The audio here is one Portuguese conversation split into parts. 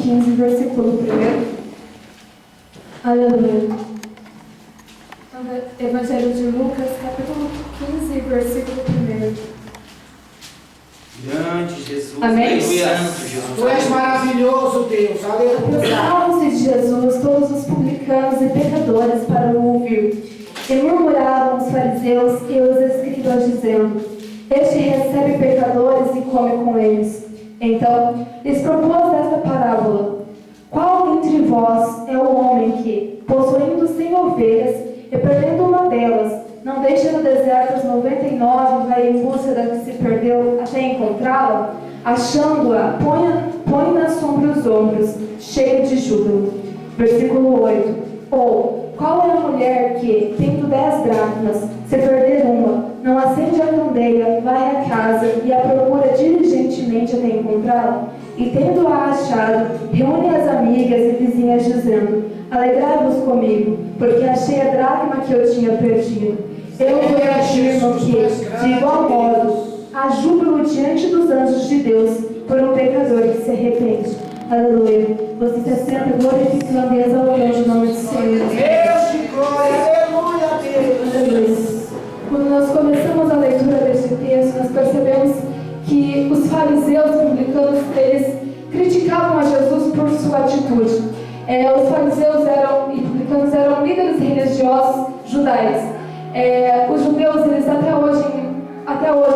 15, versículo 1. Aleluia. Evangelho de Lucas, capítulo 15, versículo 1. Grande Jesus. Amém? Aleluia. Jesus. Tu és maravilhoso, Deus. Aleluia. Aproximavam-se de Jesus todos os publicanos e pecadores para o ouvir. E murmuravam os fariseus e os escribas, dizendo: Este recebe pecadores e come com eles. Então lhes propôs esta parábola: Qual entre vós é o homem que, possuindo 100 ovelhas e perdendo uma delas, não deixa no deserto as 99 e vai em busca da que se perdeu até encontrá-la? Achando-a, põe-na sobre os ombros, cheio de júbilo. Versículo 8. Ou, qual é a mulher que, tendo 10 dracmas, se perder uma, não acende a candeia, vai à casa e a procura diligentemente até encontrá-la? E tendo-a achado, reúne as amigas e vizinhas, dizendo: Alegrai-vos comigo, porque achei a dracma que eu tinha perdido. Eu vos afirmo que, de igual modo, há júbilo diante dos anjos de Deus por um pecador que se arrepende. Aleluia. Você se senta glorificando e exaltando o nome do Senhor. Deus de glória. Aleluia, Deus. Aleluia. Quando nós começamos a leitura deste texto, nós percebemos que os fariseus publicanos, eles criticavam a Jesus por sua atitude. Os fariseus e publicanos eram líderes religiosos judaicos. Os judeus, eles até hoje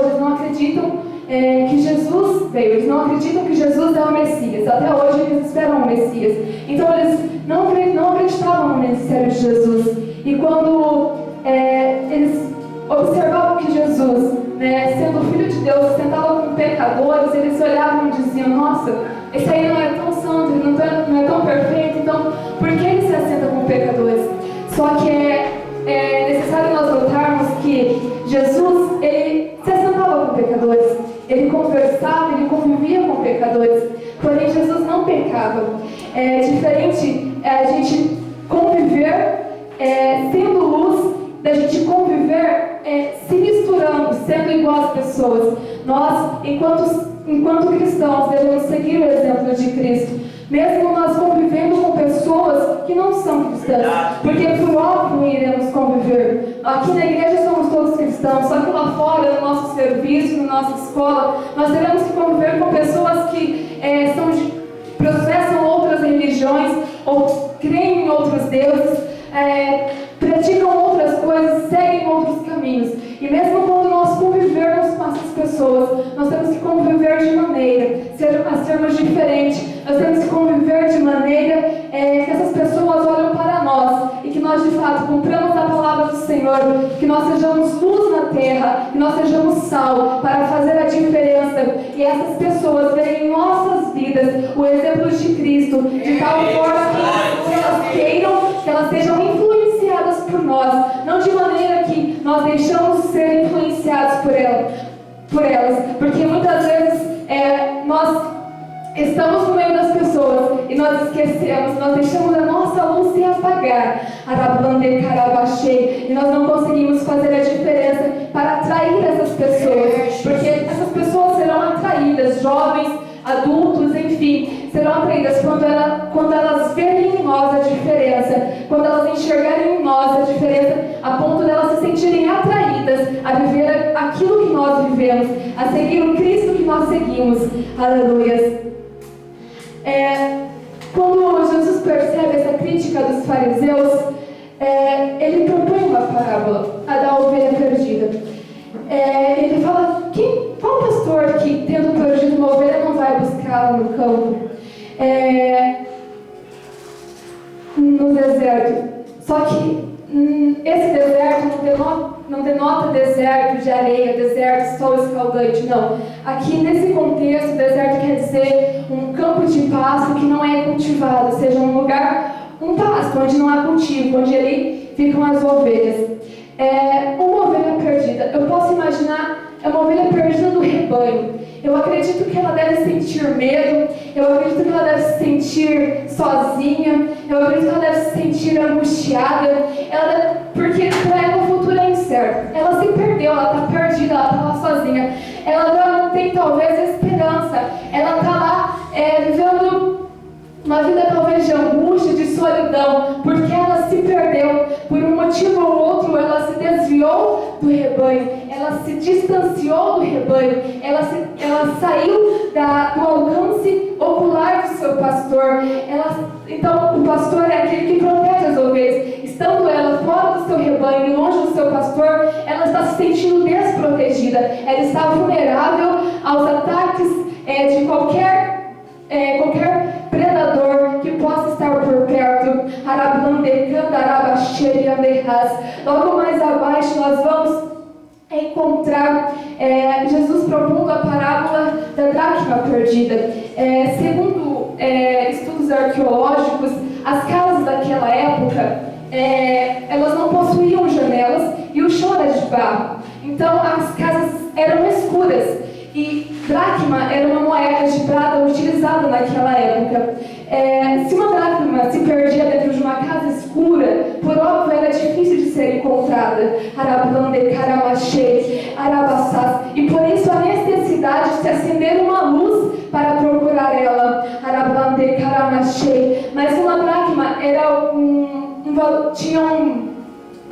eles não acreditam que Jesus veio, eles não acreditam que Jesus é o Messias. Até hoje eles esperam o Messias. Então eles não acreditavam no ministério de Jesus. E quando eles observavam que Jesus, sendo filho de Deus, sentava com pecadores, eles olhavam e diziam: Nossa, esse aí não é tão santo, ele não é tão perfeito, então por que ele se assenta com pecadores? Só que é necessário nós notarmos que Jesus, ele se assentava com pecadores, ele conversava, ele convivia com pecadores, porém Jesus não pecava. É diferente a gente conviver sendo luz, da gente conviver se misturando, sendo igual às pessoas. Nós, enquanto cristãos, devemos seguir o exemplo de Cristo, mesmo nós convivendo com pessoas que não são cristãs, porque por óbvio iremos conviver. Aqui na igreja somos todos cristãos, só que lá fora, no nosso serviço, na nossa escola, nós teremos que conviver com pessoas que professam outras religiões, ou creem em outros deuses, praticam outras coisas, seguem outros caminhos. E mesmo quando nós convivermos com essas pessoas, nós temos que conviver de maneira a sermos diferentes. Nós temos que conviver de maneira que essas pessoas olham para nós e que nós de fato cumpramos a palavra do Senhor, que nós sejamos luz na terra, que nós sejamos sal para fazer a diferença, e essas pessoas verem em nossas vidas o exemplo de Cristo, de tal forma que elas queiram, que elas sejam influenciadas por nós, não de maneira que nós deixamos ser influenciados por elas, porque muitas vezes nós estamos no meio das pessoas e nós esquecemos, nós deixamos a nossa luz se apagar, e nós não conseguimos fazer a diferença para atrair essas pessoas, porque essas pessoas serão atraídas, jovens, adultos, enfim, serão atraídas quando elas verem em nós a diferença, quando elas enxergarem em nós a diferença, a ponto de elas se sentirem atraídas a viver aquilo que nós vivemos, a seguir o Cristo que nós seguimos. Aleluia. Quando Jesus percebe essa crítica dos fariseus, ele propõe uma parábola, a da ovelha perdida. Ele fala: qual pastor que, tendo perdido uma ovelha, não vai buscá-la no campo, no deserto? Só que esse deserto não denota deserto de areia, deserto, sol escaldante, não. Aqui nesse contexto, deserto quer dizer um campo de pasto que não é cultivado, ou seja, um pasto onde não há cultivo, onde ali ficam as ovelhas. Uma ovelha perdida, eu posso imaginar, é uma ovelha perdida do rebanho. Eu acredito que ela deve sentir medo, eu acredito que ela deve se sentir sozinha, eu acredito que ela deve se sentir angustiada, porque para ela o futuro é incerto. Ela se perdeu, ela está perdida, ela está lá sozinha, ela não tem talvez esperança, ela está lá vivendo uma vida talvez de angústia, de solidão, porque ela se perdeu, por um motivo ou outro, ela se desviou do rebanho, ela se distanciou do rebanho, ela saiu do alcance ocular do seu pastor. Então, o pastor é aquele que protege as ovelhas. Estando ela fora do seu rebanho, longe do seu pastor, ela está se sentindo desprotegida, ela está vulnerável aos ataques de qualquer predador que possa estar por perto. Logo mais abaixo nós vamos encontrar Jesus propondo a parábola da dracma perdida. Segundo estudos arqueológicos, as casas daquela época elas não possuíam janelas e o chão era de barro. Então as casas eram escuras. E dracma era uma moeda de prata utilizada naquela época. Se uma dracma se perdia dentro de uma casa escura, por óbvio era difícil de ser encontrada. E por isso a necessidade de se acender uma luz para procurar ela. Mas uma dracma tinha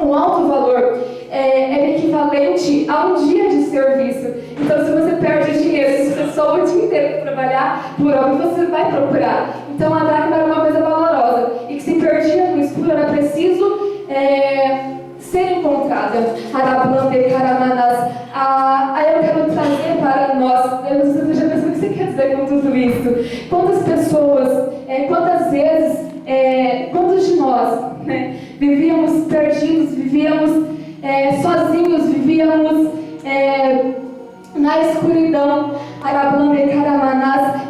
um alto valor. Era equivalente a um dia de serviço. Então, se você perde dinheiro, se você só o dia inteiro para trabalhar, por óbvio você vai procurar. Então, a dracma era uma coisa valorosa e que se perdia no escuro era preciso ser encontrada. Aí eu quero trazer para nós, eu não sei se você já pensou o que você quer dizer com tudo isso. Quantas pessoas, quantas vezes, quantos de nós, né, vivíamos perdidos, vivíamos sozinhos, vivíamos na escuridão,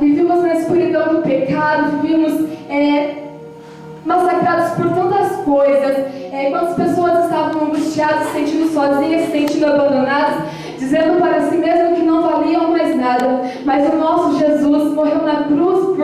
vivíamos na escuridão do pecado, vivíamos massacrados por tantas coisas. Quantas pessoas estavam angustiadas, se sentindo sozinhas, se sentindo abandonadas, dizendo para si mesmo que não valiam mais nada. Mas o nosso Jesus morreu na cruz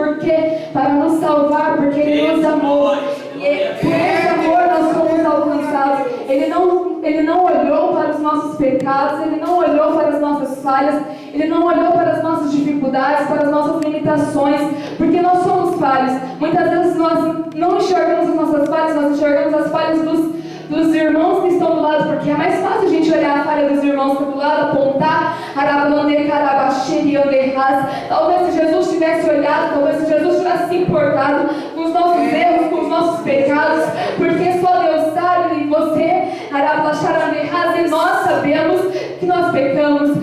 para nos salvar, porque Ele nos amou. E por esse amor nós fomos alcançados. Ele não olhou para os nossos pecados, Ele não olhou para as nossas falhas, Ele não olhou para as nossas dificuldades, para as nossas limitações, porque nós somos falhos. Muitas vezes nós não enxergamos as nossas falhas, nós enxergamos as falhas dos irmãos que estão do lado, porque é mais fácil a gente olhar a falha dos irmãos que estão do lado, apontar. Talvez se Jesus tivesse olhado, talvez se Jesus tivesse se importado com os nossos erros, com os nossos pecados, porque só Deus sabe, e você, e nós sabemos que nós pecamos,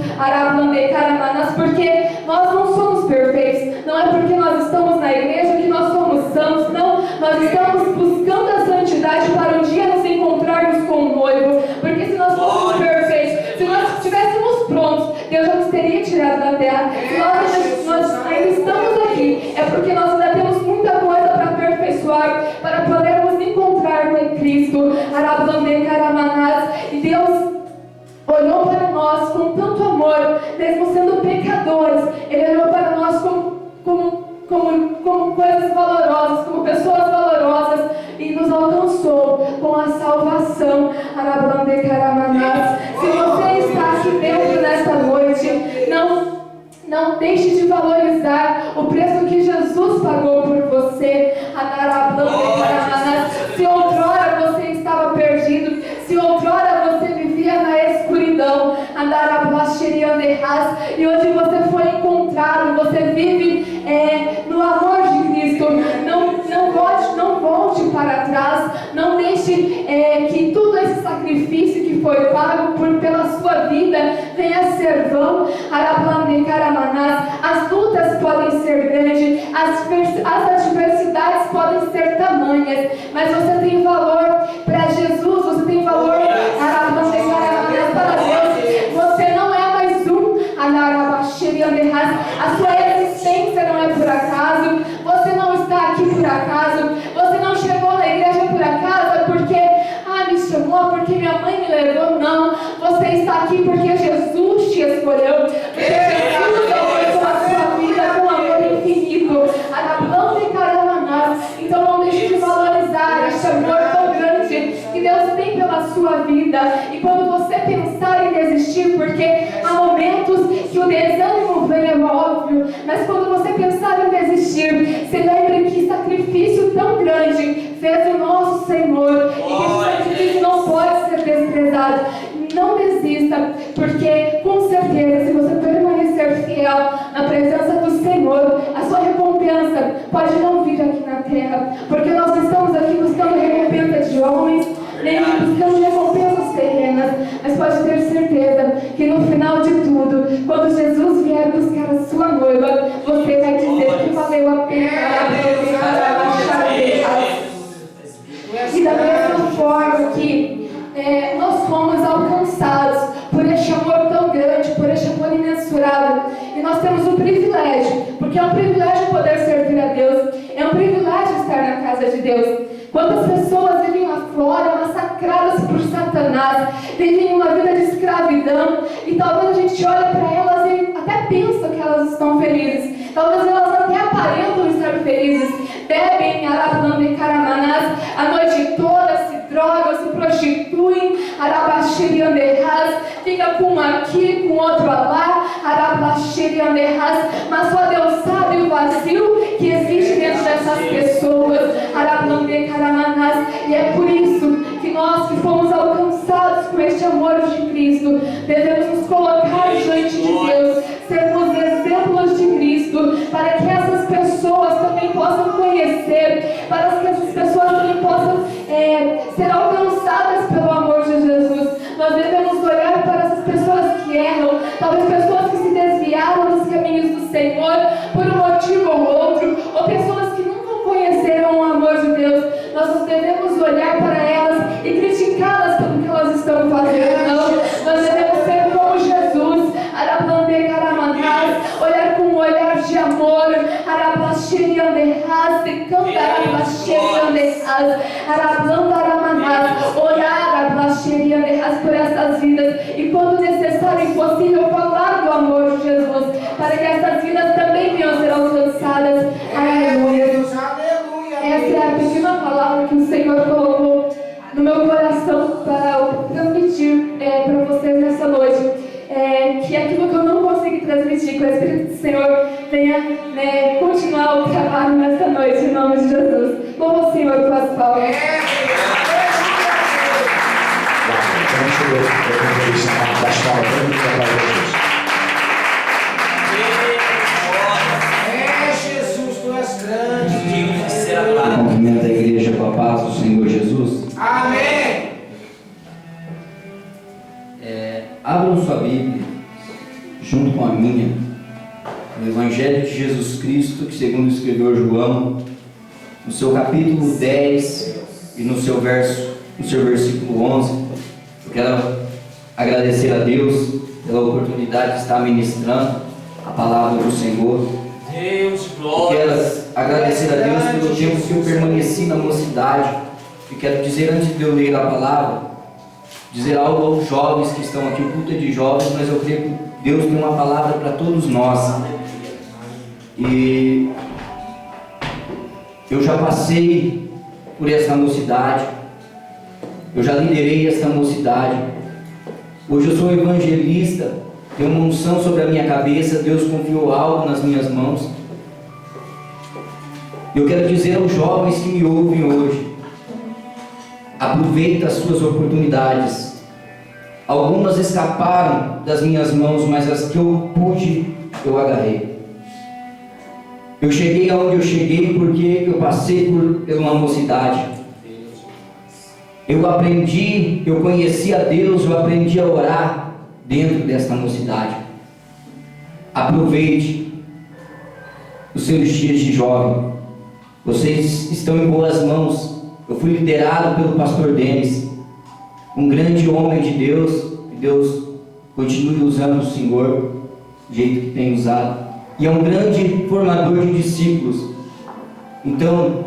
porque nós não somos perfeitos. Não é porque nós estamos na igreja que nós somos santos, não. Nós estamos buscando a santidade para um dia nos encontrarmos com o noivo, porque se nós fôssemos perfeitos, se nós estivéssemos prontos, Deus já nos teria tirado da terra. Se nós ainda estamos aqui, é porque nós ainda temos muita coisa para aperfeiçoar, para podermos encontrar com Cristo. E Deus olhou para nós com tanto amor, mesmo sendo pecadores. Ele olhou para nós como coisas valorosas, como pessoas valorosas, e nos alcançou com a salvação. Se você está aqui dentro nesta noite, não deixe de valorizar o preço que Jesus pagou por você. Se outrora você estava perdido, se outrora você vivia na escuridão, e hoje você foi encontrado, você vive no amor de Cristo. Não volte para trás, não deixe que todo esse sacrifício que foi pago pela sua vida venha a ser vão. As lutas podem ser grandes, as adversidades podem ser tamanhas, mas você tem valor para Jesus, você tem valor para Deus. Você não é mais um. A sua existência não é por acaso. Você não está aqui por acaso. Você não chegou na igreja por acaso porque me chamou, porque minha mãe me levou. Não, você está aqui porque Jesus te escolheu, porque Jesus alcançou a sua vida com amor infinito. Então não deixe de valorizar este amor tão grande que Deus tem pela sua vida. E quando você pensar em desistir, porque há momentos que o desânimo vem, é óbvio, mas quando você pensar em desistir, se lembre que sacrifício tão grande fez o nosso Senhor, e que esse sacrifício não pode ser desprezado. Não desista, porque com certeza, se você permanecer fiel na presença do Senhor, a sua recompensa pode não vir aqui na terra, porque nós não estamos aqui buscando recompensa de homens, nem buscando recompensas terrenas, mas pode ter certeza que no final de tudo, quando Jesus vier buscar a sua noiva, você vai dizer que valeu a pena. E da mesma forma que nós fomos alcançados por este amor tão grande, por este amor imensurável, e nós temos o privilégio, porque é um privilégio poder servir a Deus, é um privilégio estar na casa de Deus. Quantas pessoas vivem lá fora, massacradas por Satanás, vivem uma vida de escravidão, e talvez a gente olhe para elas e até pensa que elas estão felizes, talvez elas até aparentam estar felizes, bebem arabande caramanás a noite toda, se drogam, se prostituem, arabaxerianderras, fica com um aqui, com outro lá, arabaxerianderras, mas só Deus sabe o vazio que existe dentro dessas pessoas, arabande caramanás, e é por isso que nós que fomos alcançados com este amor de Cristo, devemos nos colocar diante de Deus, sermos exemplos de Cristo, para que essas pessoas também possam conhecer, para que essas pessoas também possam ser alcançadas pelo amor de Jesus. Nós devemos olhar para essas pessoas que erram, talvez pessoas que se desviaram dos caminhos do Senhor por um motivo ou outro, ou pessoas que nunca conheceram o amor de Deus. Nós devemos olhar para elas e criticá-las pelo que elas estão fazendo. Não, nós devemos ser como Jesus, arablande caramanás, olhar com um olhar de amor, arablacherianderras, cantarabacherianderras, arablandaramanás, orar arablacherianderras por essas vidas, e quando necessário e possível falar do amor de Jesus, para que essas vidas também venham ser alcançadas. Aleluia. Essa é a pequena palavra que o Senhor colocou no meu coração para transmitir para vocês nessa noite. Que aquilo que eu não consegui transmitir, que o Espírito do Senhor venha continuar o trabalho nessa noite, em nome de Jesus. Louva o Senhor com as palmas. Jesus, tu és grande. Cumprimento a igreja com a paz do Senhor Jesus. Amém. Abram sua Bíblia, junto com a minha, no Evangelho de Jesus Cristo, que segundo escreveu João, no seu capítulo 10 e no seu versículo 11. Eu quero agradecer a Deus pela oportunidade de estar ministrando a palavra do Senhor. Deus, Eu glória. quero agradecer a Deus pelo tempo que eu permaneci na mocidade. E quero dizer, antes de eu ler a palavra, dizer algo aos jovens que estão aqui. O culto é de jovens, mas eu creio que Deus tem uma palavra para todos nós. E eu já passei por essa mocidade, eu já liderei essa mocidade. Hoje eu sou evangelista, tenho uma unção sobre a minha cabeça, Deus confiou algo nas minhas mãos. Eu quero dizer aos jovens que me ouvem hoje: aproveita as suas oportunidades. Algumas escaparam das minhas mãos, mas as que eu pude, eu agarrei. Eu cheguei aonde eu cheguei porque eu passei por uma mocidade. Eu aprendi, eu conheci a Deus, eu aprendi a orar dentro desta mocidade. Aproveite os seus dias de jovem. Vocês estão em boas mãos. Eu fui liderado pelo pastor Denis, um grande homem de Deus, que Deus continue usando o Senhor do jeito que tem usado, e é um grande formador de discípulos. Então,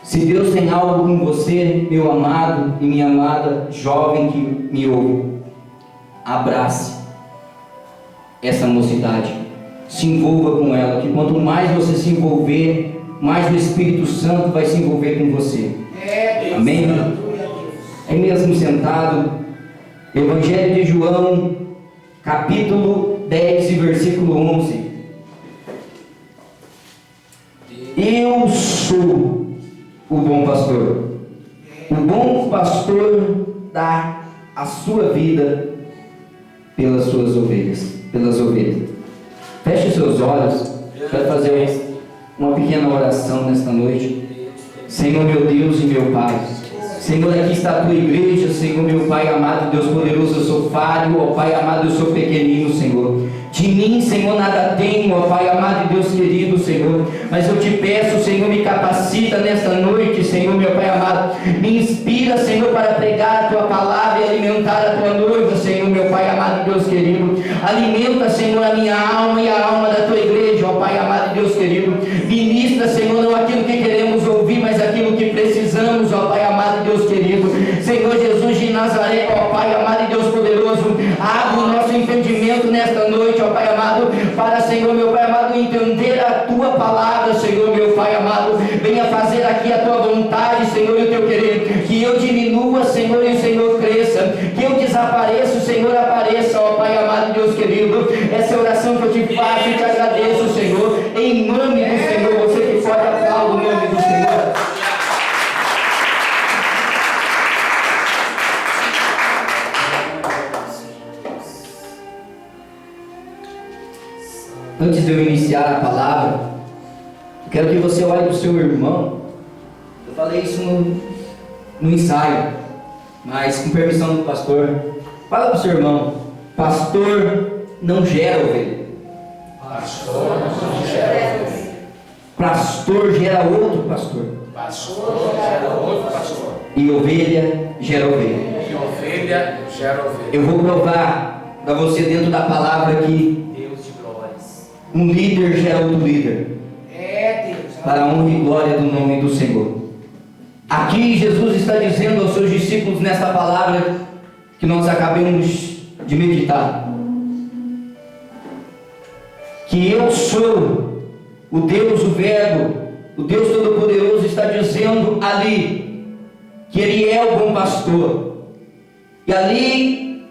se Deus tem algo com você, meu amado e minha amada jovem que me ouve, abrace essa mocidade, se envolva com ela, que quanto mais você se envolver, mais o Espírito Santo vai se envolver com você. Amém? É mesmo sentado. Evangelho de João, capítulo 10 e versículo 11. Eu sou o a sua vida pelas suas ovelhas, pelas ovelhas. Feche os seus olhos para fazer uma pequena oração nesta noite. Senhor, meu Deus e meu Pai, Senhor, aqui está a tua igreja, Senhor, meu Pai amado, Deus poderoso, eu sou falho, ó Pai amado, eu sou pequenino, Senhor. De mim, Senhor, nada tenho, ó Pai amado e Deus querido, Senhor. Mas eu te peço, Senhor, me capacita nesta noite, Senhor, meu Pai amado. Me inspira, Senhor, para pregar a tua palavra e alimentar a tua noiva, Senhor, meu Pai amado e Deus querido. Alimenta, Senhor, a minha alma e a alma da tua igreja, ó Pai amado e Deus querido. Ministra, Senhor, não aquilo que queremos ouvir, mas aquilo que precisamos, ó Pai amado e Deus querido. Senhor Jesus de Nazaré, ó Pai amado e Deus poderoso, abre o nosso entendimento nesta noite, ó Pai amado, para, Senhor, meu Pai amado, entender a tua palavra, Senhor, meu Pai amado. Venha fazer aqui a tua vontade, Senhor, e o teu querer. Que eu diminua, Senhor, e o Senhor cresça. Que eu desapareça, o Senhor apareça, ó Pai amado e Deus querido. Essa é a oração que eu te faço e te agradeço, Senhor, em nome do Senhor. Você que pode aplaudir o nome do Senhor. Antes de eu iniciar a palavra, eu quero que você olhe para o seu irmão. Eu falei isso no ensaio, mas com permissão do pastor. Fala para o seu irmão: pastor não gera ovelha. Pastor não gera ovelha. Pastor gera outro pastor. Pastor gera outro pastor. E ovelha gera ovelha. E ovelha gera ovelha. Eu vou provar para você dentro da palavra que Deus de glórias. um líder gera outro líder, É Deus. para a honra e glória do nome do Senhor. Aqui Jesus está dizendo aos seus discípulos nesta palavra que nós acabamos de meditar, que eu sou o Deus, o Verbo, o Deus Todo-Poderoso está dizendo ali que Ele é o bom pastor, e ali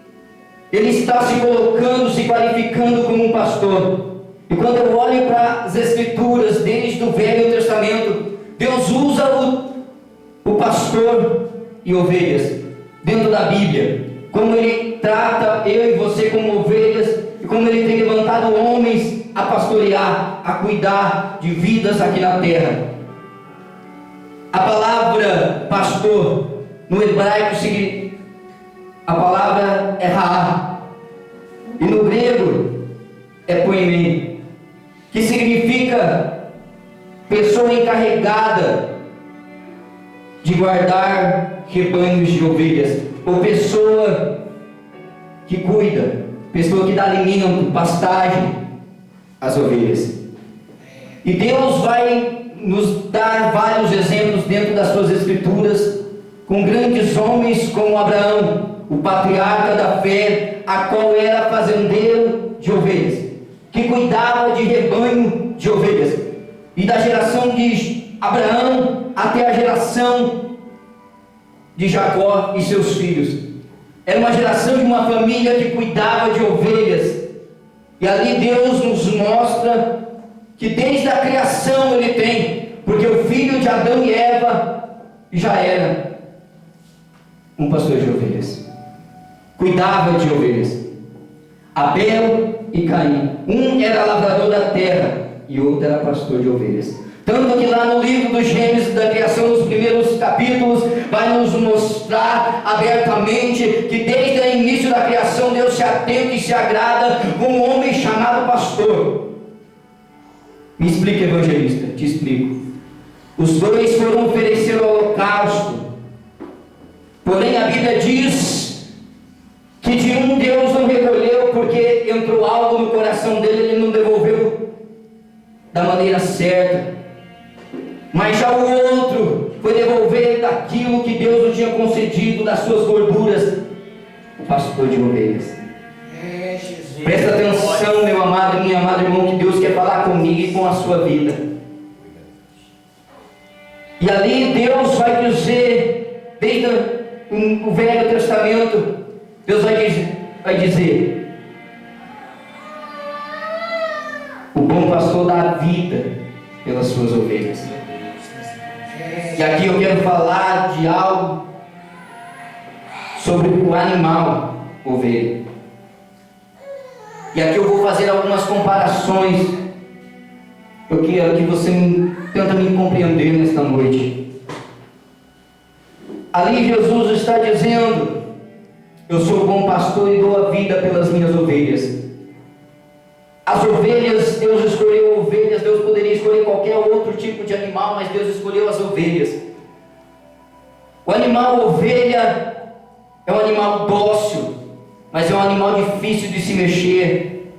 Ele está se colocando, se qualificando como um pastor. E quando eu olho para as Escrituras, desde o Velho Testamento, Deus usa o pastor e ovelhas dentro da Bíblia, como Ele trata eu e você como ovelhas, e como Ele tem levantado homens a pastorear, a cuidar de vidas aqui na terra. A palavra pastor no hebraico, a palavra é ra'á, e no grego é poimen, que significa pessoa encarregada de guardar rebanhos de ovelhas, ou pessoa que cuida, pessoa que dá alimento, pastagem às ovelhas. E Deus vai nos dar vários exemplos dentro das suas Escrituras, com grandes homens como Abraão, o patriarca da fé, a qual era fazendeiro de ovelhas, que cuidava de rebanho de ovelhas. E da geração de Abraão até a geração de Jacó e seus filhos, era uma geração de uma família que cuidava de ovelhas. E ali Deus nos mostra que desde a criação Ele tem, porque o filho de Adão e Eva já era um pastor de ovelhas, cuidava de ovelhas. Abel e Caim, um era lavrador da terra e outro era pastor de ovelhas. Tanto que lá no livro do Gênesis, da criação, nos primeiros capítulos, vai nos mostrar abertamente que desde o início da criação Deus se atenta e se agrada com um homem chamado pastor. Me explica, evangelista, te explico. Os dois foram oferecer o holocausto, porém a Bíblia diz que de um Deus não recolheu, porque entrou algo no coração dele, ele não devolveu da maneira certa. Mas já o outro foi devolver daquilo que Deus não tinha concedido, das suas gorduras, o pastor de ovelhas. Presta atenção, meu amado e minha amada irmão, que Deus quer falar comigo e com a sua vida. E ali Deus vai dizer, desde o Velho Testamento, Deus vai dizer: o bom pastor dá a vida pelas suas ovelhas. E aqui eu quero falar de algo sobre o animal ovelha. E aqui eu vou fazer algumas comparações. Eu quero que você tenta me compreender nesta noite. Ali Jesus está dizendo: eu sou bom pastor e dou a vida pelas minhas ovelhas. As ovelhas, Deus escolheu ovelhas. Deus poderia escolher qualquer outro tipo de animal, mas Deus escolheu as ovelhas. O animal ovelha é um animal dócil, mas é um animal difícil de se mexer.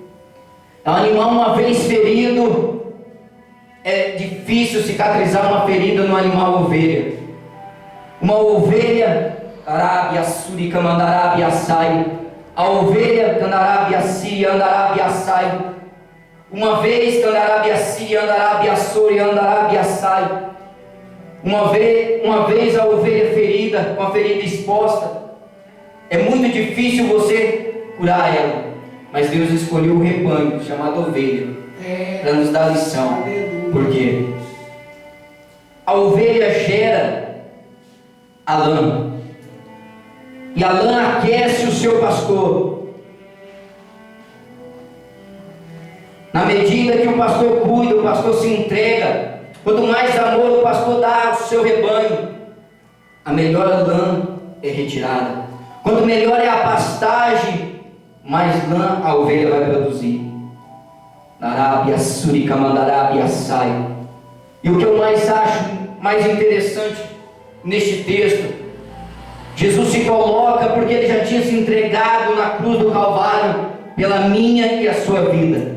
É um animal, uma vez ferido, é difícil cicatrizar uma ferida no animal ovelha. Uma ovelha, Arábia, Surica, Mandarabia, Sai. A ovelha, Candarabia, Si, Andarabia, Sai. Uma vez, Candarabia, Si, Andarabia, Sori, Andarabia, Sai. Uma vez a ovelha ferida, com a ferida exposta, é muito difícil você curar ela. Mas Deus escolheu o rebanho, chamado ovelha, para nos dar lição. Por quê? A ovelha gera a lã, e a lã aquece o seu pastor. Na medida que o pastor cuida, o pastor se entrega, quanto mais amor o pastor dá ao seu rebanho, a melhor lã é retirada. Quanto melhor é a pastagem, mais lã a ovelha vai produzir. Narabia, Surica, Mandarabia, Sai. E o que eu mais acho mais interessante neste texto, Jesus se coloca porque ele já tinha se entregado na cruz do Calvário pela minha e a sua vida,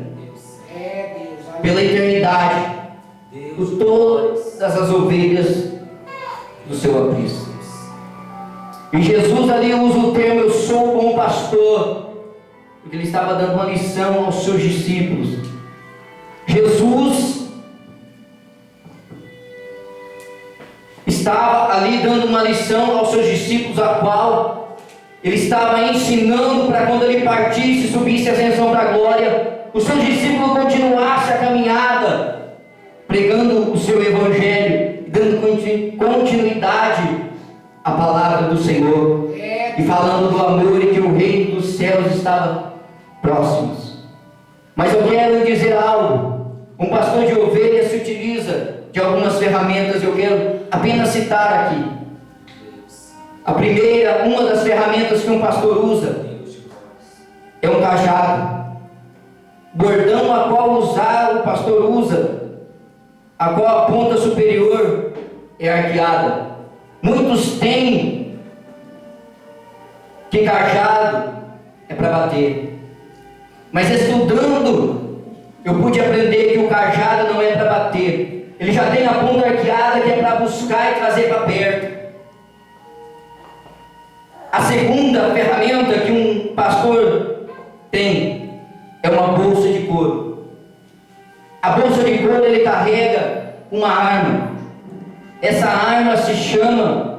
pela eternidade, por todas as ovelhas do seu aprisco. E Jesus ali usa o termo eu sou o bom pastor, porque ele estava dando uma lição aos seus discípulos. Jesus estava ali dando uma lição aos seus discípulos, a qual ele estava ensinando para quando ele partisse, subisse a ascensão da glória, os seus discípulos continuassem a caminhada, pregando o seu evangelho, dando continuidade à palavra do Senhor, e falando do amor e que o reino dos céus estava próximo. Mas eu quero dizer algo. Um pastor de ovelha se utiliza de algumas ferramentas, eu quero apenas citar aqui. A primeira, uma das ferramentas que um pastor usa é um cajado. Bordão a qual o pastor usa, a qual a ponta superior é arqueada. Muitos têm que cajado é para bater, mas estudando eu pude aprender que o cajado não é para bater, ele já tem a ponta arqueada que é para buscar e trazer para perto. A segunda ferramenta que um pastor tem é uma bolsa de couro. A bolsa de couro ele carrega uma arma. Essa arma se chama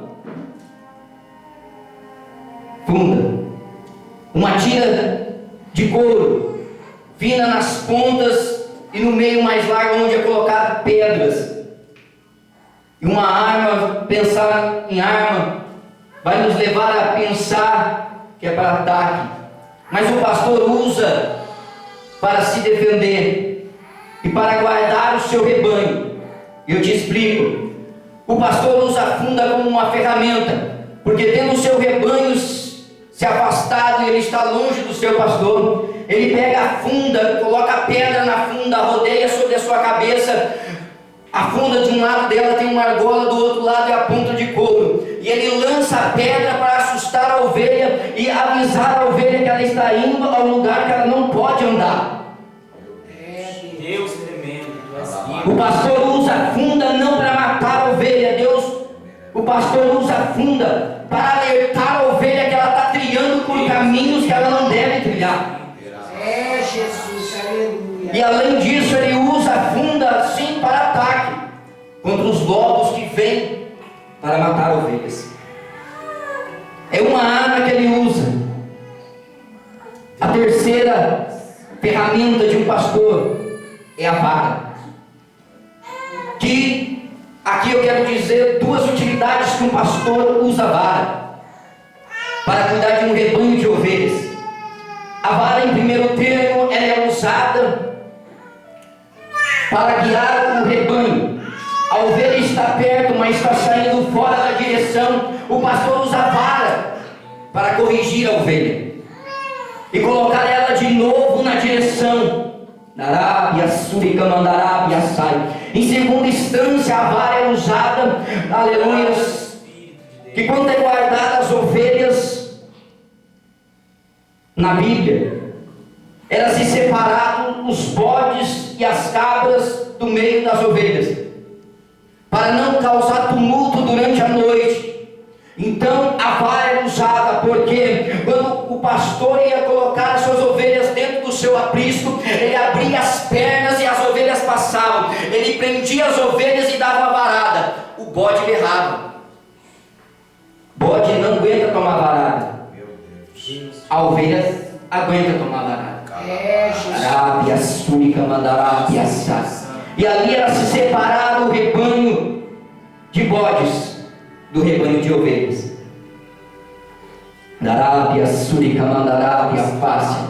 funda. Uma tira de couro fina nas pontas e no meio mais largo onde é colocado pedras. E uma arma, pensar em arma vai nos levar a pensar que é para ataque, mas o pastor usa para se defender e para guardar o seu rebanho. E eu te explico. O pastor usa a funda como uma ferramenta, porque tendo o seu rebanho se afastado e ele está longe do seu pastor, ele pega a funda, coloca a pedra na funda, rodeia sobre a sua cabeça. A funda de um lado dela tem uma argola, do outro lado é a ponta de couro, e ele lança a pedra para assustar a ovelha e avisar a ovelha que ela está indo ao lugar que ela não pode andar. Deus tremendo, o pastor usa a funda não para matar a ovelha, o pastor usa a funda para alertar a ovelha que ela está trilhando por caminhos que ela não deve trilhar. Jesus, aleluia. E além disso, ele usa a funda sim para ataque contra os lobos que vêm para matar ovelhas. É uma arma que ele usa. A terceira ferramenta de um pastor é a vara. Que aqui eu quero dizer duas utilidades que um pastor usa a vara. para cuidar de um rebanho de ovelhas. A vara, em primeiro termo, ela é usada para guiar o rebanho. A ovelha está perto, mas está saindo fora da direção. O pastor usa a vara para corrigir a ovelha e colocar ela de novo na direção. Em segunda instância, a vara é usada, aleluia, que quando é guardada as ovelhas na Bíblia, era se separado os bodes e as cabras do meio das ovelhas, para não causar tumulto durante a noite. Então a vara era usada, porque quando o pastor ia colocar as suas ovelhas dentro do seu aprisco, ele abria as pernas e as ovelhas passavam. Ele prendia as ovelhas e dava uma varada. O bode berrava. Bode não aguenta tomar varada. A ovelha aguenta tomar varada. Arábia, Súrica, Mandarábia, Sá. E ali era se separado o rebanho de bodes do rebanho de ovelhas. Darábia, Súrica, Mandarábia, Fácil.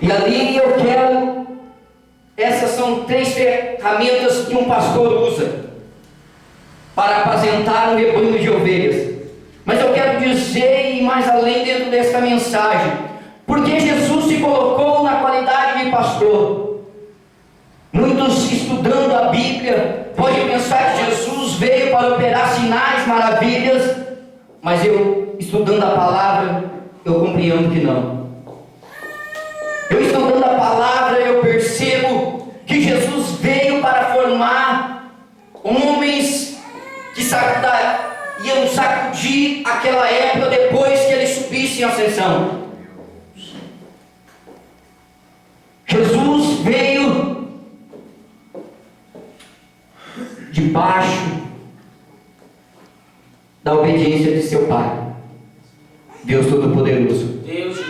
E ali eu quero, essas são 3 ferramentas que um pastor usa para apacentar um rebanho de ovelhas. Mas eu quero dizer, e mais além dentro desta mensagem, porque Jesus se colocou na qualidade de pastor. Muitos, estudando a Bíblia, podem pensar que Jesus veio para operar sinais, maravilhas, mas eu, estudando a palavra, eu compreendo que não. Eu, estudando a palavra, eu percebo que Jesus veio para formar homens que iam sacudir aquela época depois que eles subissem em ascensão. Jesus veio debaixo da obediência de seu Pai, Deus Todo-Poderoso.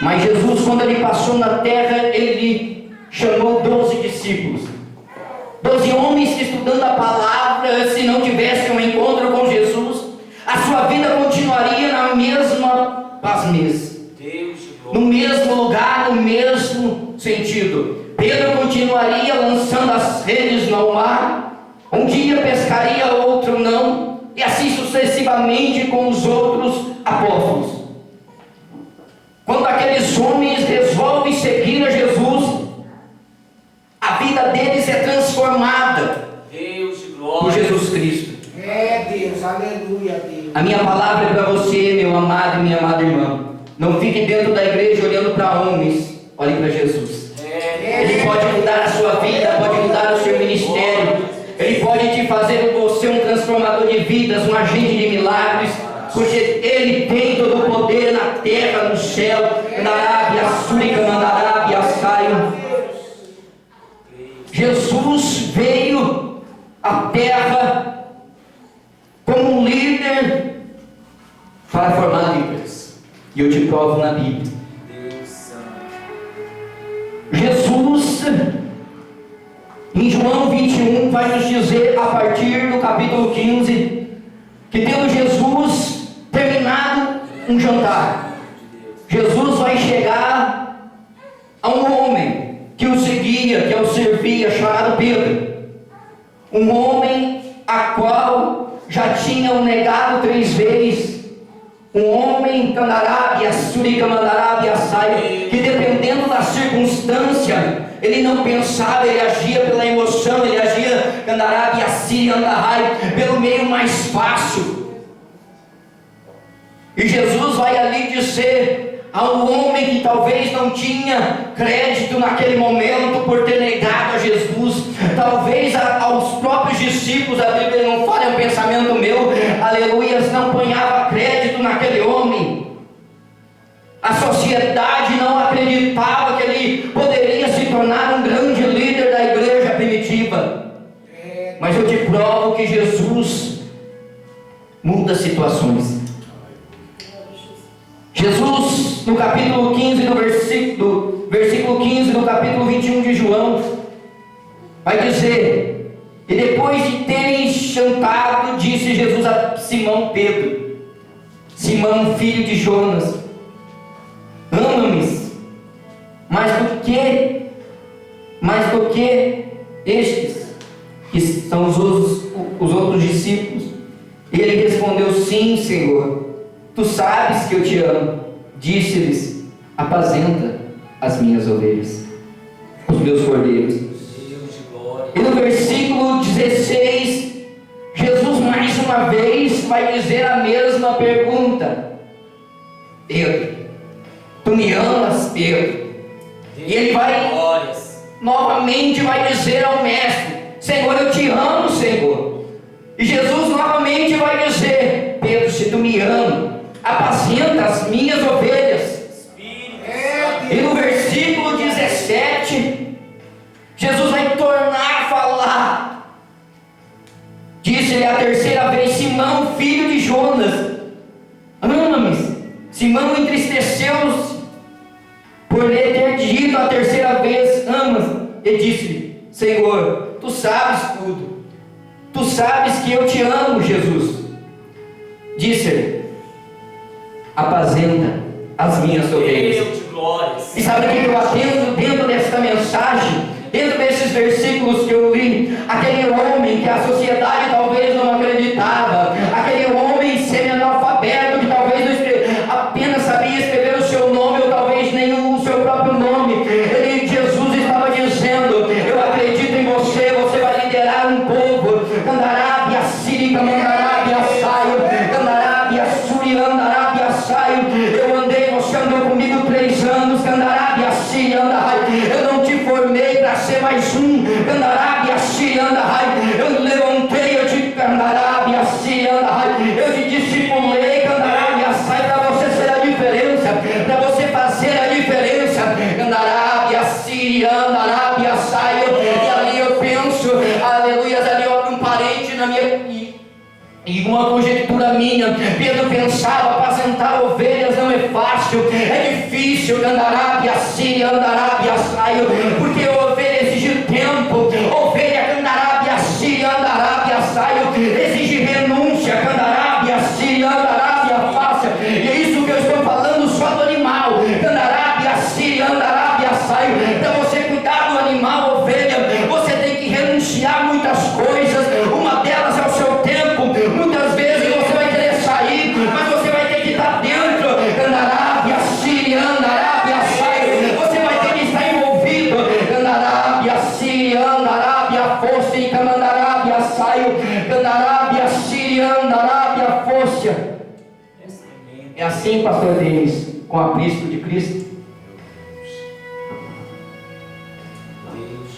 Mas Jesus, quando ele passou na terra, ele chamou 12 discípulos, 12 homens que, estudando a palavra, se não tivessem um encontro com Jesus, a sua vida continuaria na mesma pasmez, no mesmo lugar, no mesmo sentido. Pedro continuaria lançando as redes no mar, um dia pescaria, outro não, e assim sucessivamente com os outros apóstolos. Quando aqueles homens resolvem seguir a Jesus, a vida deles é transformada por Jesus Cristo. Deus, aleluia, Deus. A minha palavra é para você, meu amado e minha amada irmã. Não fique dentro da igreja olhando para homens, olhe para Jesus. Ele pode mudar a sua vida, pode mudar o seu ministério, Ele pode te fazer você um transformador de vidas, um agente de milagres, porque Ele tem todo o poder na terra, no céu, na Arábia, Súrica, Mandarábia, Saio. Jesus veio à terra como um líder para formar líderes, e eu te provo na Bíblia. Jesus, em João 21, vai nos dizer, a partir do capítulo 15, que tendo Jesus terminado um jantar, Jesus vai chegar a um homem que o seguia, que o servia, chamado Pedro, um homem a qual já tinham negado 3 vezes, um homem Candarábia, Súrica, Mandarábia, Saio, que dependendo da circunstância, ele não pensava, ele agia pela emoção, ele agia Candarábia, Síria, Andarai, pelo meio mais fácil. E Jesus vai ali dizer a um homem que talvez não tinha crédito naquele momento por ter negado a Jesus, talvez aos próprios discípulos, a Bíblia não fala, é um pensamento meu, aleluias, não ponhava crédito naquele homem. A sociedade não acreditava que ele poderia se tornar um grande líder da igreja primitiva. Mas eu te provo que Jesus muda situações. Jesus, no capítulo 15, no versículo 15 do capítulo 21 de João, vai dizer: e depois de terem jantado, disse Jesus a Simão Pedro, Simão, filho de Jonas, do que estes, que são os outros discípulos? E ele respondeu: sim, Senhor, tu sabes que eu te amo. Disse-lhes: apacenta as minhas ovelhas, os meus cordeiros. E no versículo 16, Jesus mais uma vez vai dizer a mesma pergunta: Pedro, tu me amas, Pedro? E ele vai novamente vai dizer ao mestre: Senhor, eu te amo, Senhor. E Jesus novamente vai dizer: Pedro, se tu me ama, apacenta as minhas ovelhas. E no versículo 17, Jesus vai tornar a falar. Disse-lhe a terceira vez: Simão, filho de Jonas, ama-me? Simão entristeceu-se por lhe ter dito a terceira vez: amas? E disse-lhe: Senhor, tu sabes tudo, tu sabes que eu te amo. Jesus disse-lhe: apacenta as minhas ovelhas. E sabe o que eu atendo dentro desta mensagem, dentro desses versículos que eu li? Aquele homem que a sociedade talvez não acreditava, aquele homem semi-analfabeto que talvez apenas sabia escrever o seu nome, ou talvez nem o seu próprio nome. Jesus estava dizendo: eu acredito em você, você vai liderar um povo. Candarábia, sírica, mandarábia, saio, candarábia, suri, andarábia, saio. Eu andei, você andou comigo 3 anos, candarábia, síria, andarai. Eu não te formei para ser mais um, candarábia, síria, andarai. Eu levantei, eu te candarábia, síria, andarai. Eu te discipulei, candarábia, sai, para você ser a diferença, para você fazer a diferença. Candarábia, síria, andarábia, saio. E ali eu penso, aleluia, ali eu abro um parente na minha. E uma conjectura minha, Pedro pensava: apacentar ovelhas não é fácil, é difícil. Candarábia, síria, andarábia, saio, porque ovelha exige tempo, ovelha, candarábia, síria, andarábia, saio, exige renúncia, candarábia, síria, andarábia, fácil. E é isso que eu estou falando só do animal, candarábia, síria, andarábia, saio. Para você cuidar do animal, ovelha, você tem que renunciar muitas coisas, uma delas é o seu tempo. Muitas vezes você vai querer sair, mas você vai ter que estar dentro. Candarábia, síria, andarábia, saio. Você vai ter que estar envolvido. Candarábia, síria, andarábia, fosse, candarábia, saio. Candarábia, síria, andarábia, fosse. É assim, pastor Denis, com a aprisco de Cristo.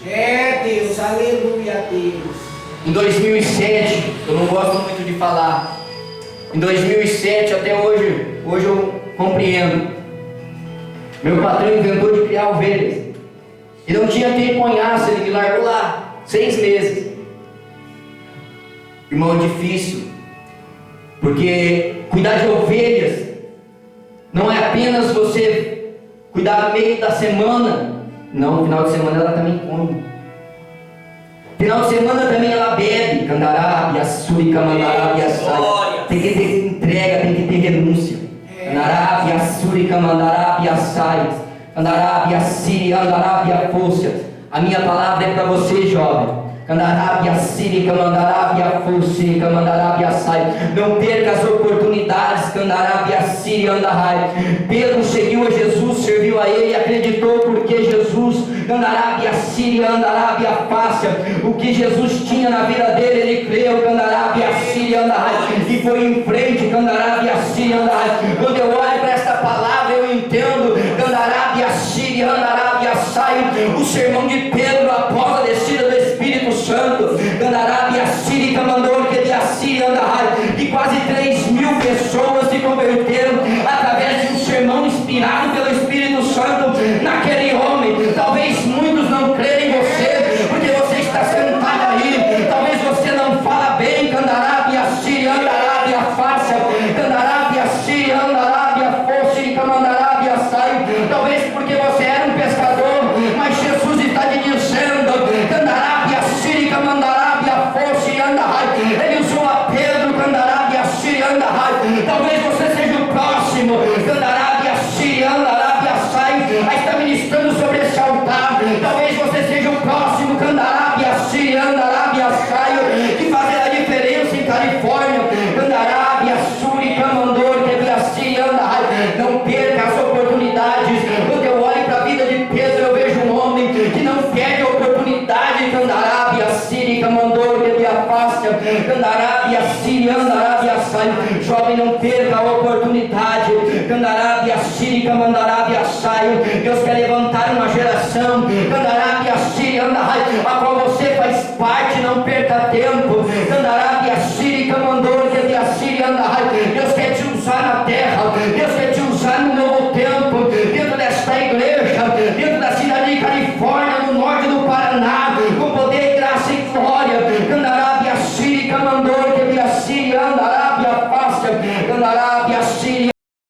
É Deus, aleluia, Deus. Em 2007, eu não gosto muito de falar, em 2007 até hoje eu compreendo. Meu patrão inventou de criar ovelhas. Ele não tinha tempo com Inhaça, ele me largou lá 6 meses. Irmão, é difícil, porque cuidar de ovelhas não é apenas você cuidar no meio da semana. Não, no final de semana ela também come. Final de semana também ela bebe. Candarábia, surica, mandarábia, sai. Tem que ter entrega, tem que ter renúncia. Candarábia, surica, mandarábia, sai. Candarábia, síria, andarábia, força. A minha palavra é para você, jovem. Candarábia, sírica, mandarábia, força, mandarábia, sai. Não perca as oportunidades. Candarábia, síria, andarai. Pedro seguiu a Jesus, serviu a ele, acreditou, porque Jesus, candarábia, síria, andarábia, fácil. O que Jesus tinha na vida dele, ele creu. Candarábia, síria, andarai. E foi em frente. Candarábia, síria, andarai. Quando eu olho para esta palavra, eu entendo. Candarábia, síria, andarábia, sai. O sermão de Pedro após a descida do Espírito Santo. Candarábia, sírica, mandou que ele assíria, andarai. E quase 3.000 pessoas se converteram através de um sermão inspirado pelo Espírito Santo naquele homem. Talvez muitos não creem em você, porque você está sentado aí. Talvez você não fala bem. Candarábia, síria, andarábia, fácil. Candarábia, síria, andarábia, fosse, mandarábia, sai. Talvez porque você era um pescador, mas Jesus está te dizendo: candarábia, sírica, mandarábia, fosse, andarai. Ele usou a Pedro, candarábia, síria, andarai. Talvez você seja o próximo. Candarábia, síria, andarábia, sai. ministrando sobre esse altar. Talvez você seja o próximo Candarábia, Siriandarábia, Saio, que fazerá a diferença em Califórnia. Candarábia, Suri, Camandor, Siriandarábia. Não perca as oportunidades. Quando eu olho para a vida de Pedro, eu vejo um homem que não perde a oportunidade. Candarábia, Siri, Camandor, Afácia, Candarábia, Siriandarábia, Saio. Jovem, não perca a oportunidade. Candarábia, Siri, Camandarábia, Saio. Deus quer levantar uma geração, Candarábia, Siriandarábia, a qual você faz parte. Não perca tempo. Candarábia, Siri, Camandor, Siriandarábia. Deus quer te usar na terra. Deus quer te usar no novo tempo, dentro desta igreja, dentro da cidade de Califórnia, no norte do Paraná, com poder, graça e glória. Candarábia, Siri, Camandor, Siriandarábia, Fácia, Candarábia, Siri,